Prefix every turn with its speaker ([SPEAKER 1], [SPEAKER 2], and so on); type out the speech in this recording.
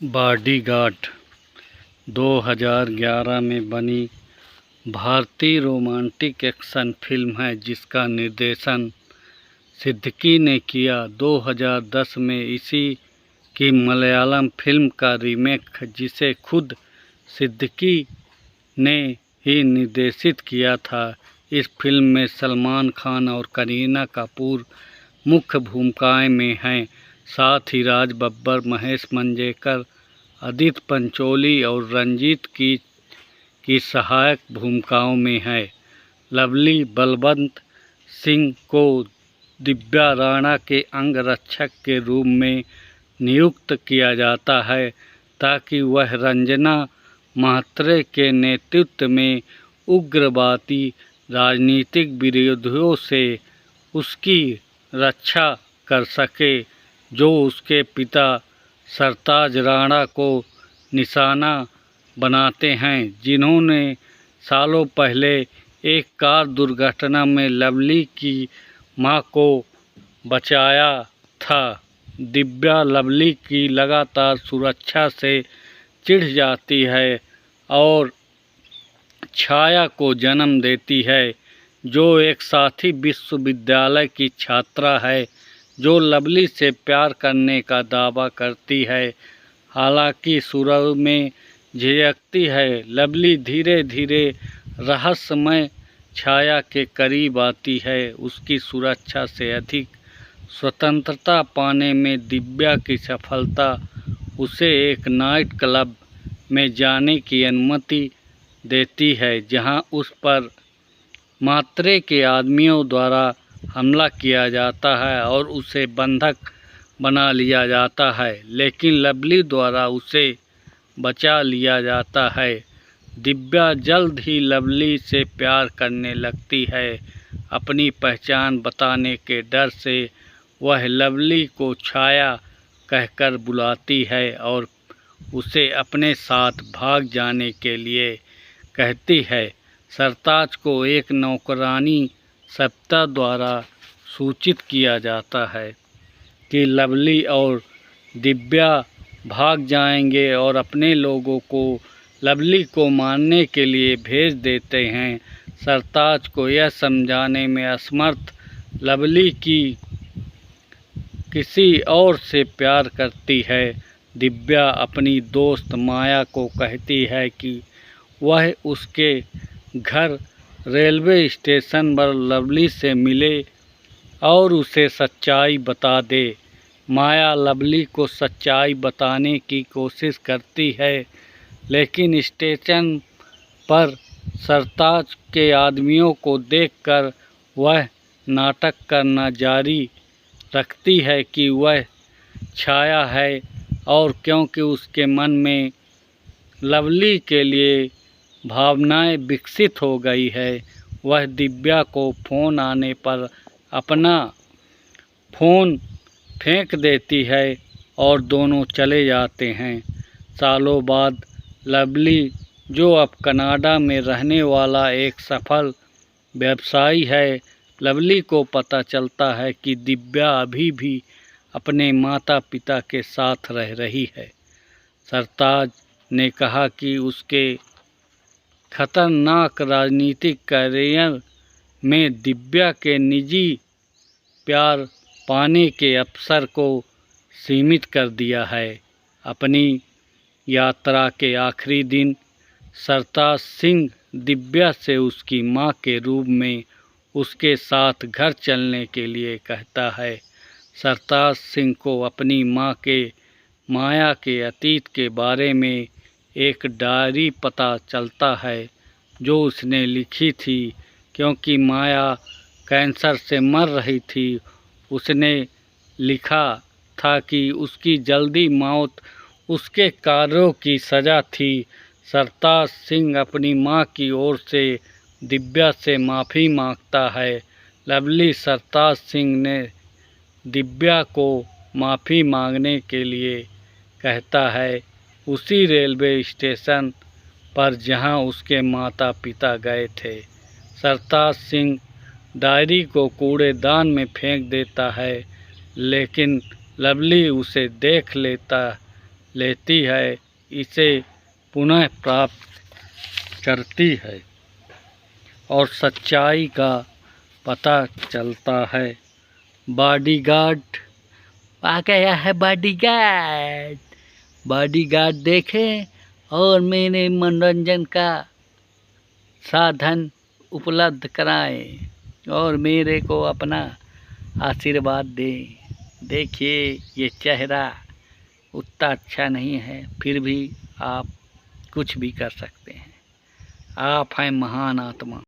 [SPEAKER 1] Bodyguard 2011 में बनी भारतीय रोमांटिक एक्शन फिल्म है जिसका निर्देशन सिद्दीकी ने किया। 2010 में इसी की मलयालम फिल्म का रीमेक जिसे खुद सिद्दीकी ने ही निर्देशित किया था। इस फिल्म में सलमान खान और करीना कपूर मुख्य भूमिकाएं में हैं। साथ ही राज बब्बर, महेश मंजरेकर, आदित्य पंचोली और रंजीत की सहायक भूमिकाओं में हैं। लवली बलवंत सिंह को दिव्या राणा के अंगरक्षक के रूप में नियुक्त किया जाता है ताकि वह रंजना म्हात्रे के नेतृत्व में उग्रवादी राजनीतिक विरोधियों से उसकी रक्षा कर सके, जो उसके पिता सरताज राणा को निशाना बनाते हैं, जिन्होंने सालों पहले एक कार दुर्घटना में लवली की मां को बचाया था। दिव्या लवली की लगातार सुरक्षा से चिढ़ जाती है और छाया को जन्म देती है, जो एक साथी विश्वविद्यालय की छात्रा है जो लवली से प्यार करने का दावा करती है। हालांकि शुरू में झिझकती है, लवली धीरे धीरे रहस्यमय छाया के करीब आती है। उसकी सुरक्षा से अधिक स्वतंत्रता पाने में दिव्या की सफलता उसे एक नाइट क्लब में जाने की अनुमति देती है जहां उस पर म्हात्रे के आदमियों द्वारा हमला किया जाता है और उसे बंधक बना लिया जाता है, लेकिन लवली द्वारा उसे बचा लिया जाता है। दिव्या जल्द ही लवली से प्यार करने लगती है। अपनी पहचान बताने के डर से वह लवली को छाया कहकर बुलाती है और उसे अपने साथ भाग जाने के लिए कहती है। सरताज को एक नौकरानी सप्ता द्वारा सूचित किया जाता है कि लवली और दिव्या भाग जाएंगे और अपने लोगों को लवली को मारने के लिए भेज देते हैं। सरताज को यह समझाने में असमर्थ लवली की किसी और से प्यार करती है। दिव्या अपनी दोस्त माया को कहती है कि वह उसके घर रेलवे स्टेशन पर लवली से मिले और उसे सच्चाई बता दे। माया लवली को सच्चाई बताने की कोशिश करती है, लेकिन स्टेशन पर सरताज के आदमियों को देखकर वह नाटक करना जारी रखती है कि वह छाया है, और क्योंकि उसके मन में लवली के लिए भावनाएं विकसित हो गई है, वह दिव्या को फ़ोन आने पर अपना फ़ोन फेंक देती है और दोनों चले जाते हैं। सालों बाद लवली, जो अब कनाडा में रहने वाला एक सफल व्यवसायी है, लवली को पता चलता है कि दिव्या अभी भी अपने माता पिता के साथ रह रही है। सरताज ने कहा कि उसके खतरनाक राजनीतिक करियर में दिव्या के निजी प्यार पाने के अवसर को सीमित कर दिया है। अपनी यात्रा के आखिरी दिन सरताज सिंह दिव्या से उसकी मां के रूप में उसके साथ घर चलने के लिए कहता है। सरताज सिंह को अपनी मां के माया के अतीत के बारे में एक डायरी पता चलता है जो उसने लिखी थी। क्योंकि माया कैंसर से मर रही थी, उसने लिखा था कि उसकी जल्दी मौत उसके कार्यों की सज़ा थी। सरताज सिंह अपनी मां की ओर से दिव्या से माफ़ी मांगता है। लवली सरताज सिंह ने दिव्या को माफ़ी मांगने के लिए कहता है, उसी रेलवे स्टेशन पर जहां उसके माता पिता गए थे। सरताज सिंह डायरी को कूड़ेदान में फेंक देता है, लेकिन लवली उसे देख लेती है, इसे पुनः प्राप्त करती है और सच्चाई का पता चलता है। बॉडीगार्ड आ गया है, बॉडीगार्ड। बॉडीगार्ड देखें और मेरे मनोरंजन का साधन उपलब्ध कराएं और मेरे को अपना आशीर्वाद दें। देखिए ये चेहरा उतना अच्छा नहीं है, फिर भी आप कुछ भी कर सकते हैं। आप हैं महान आत्मा।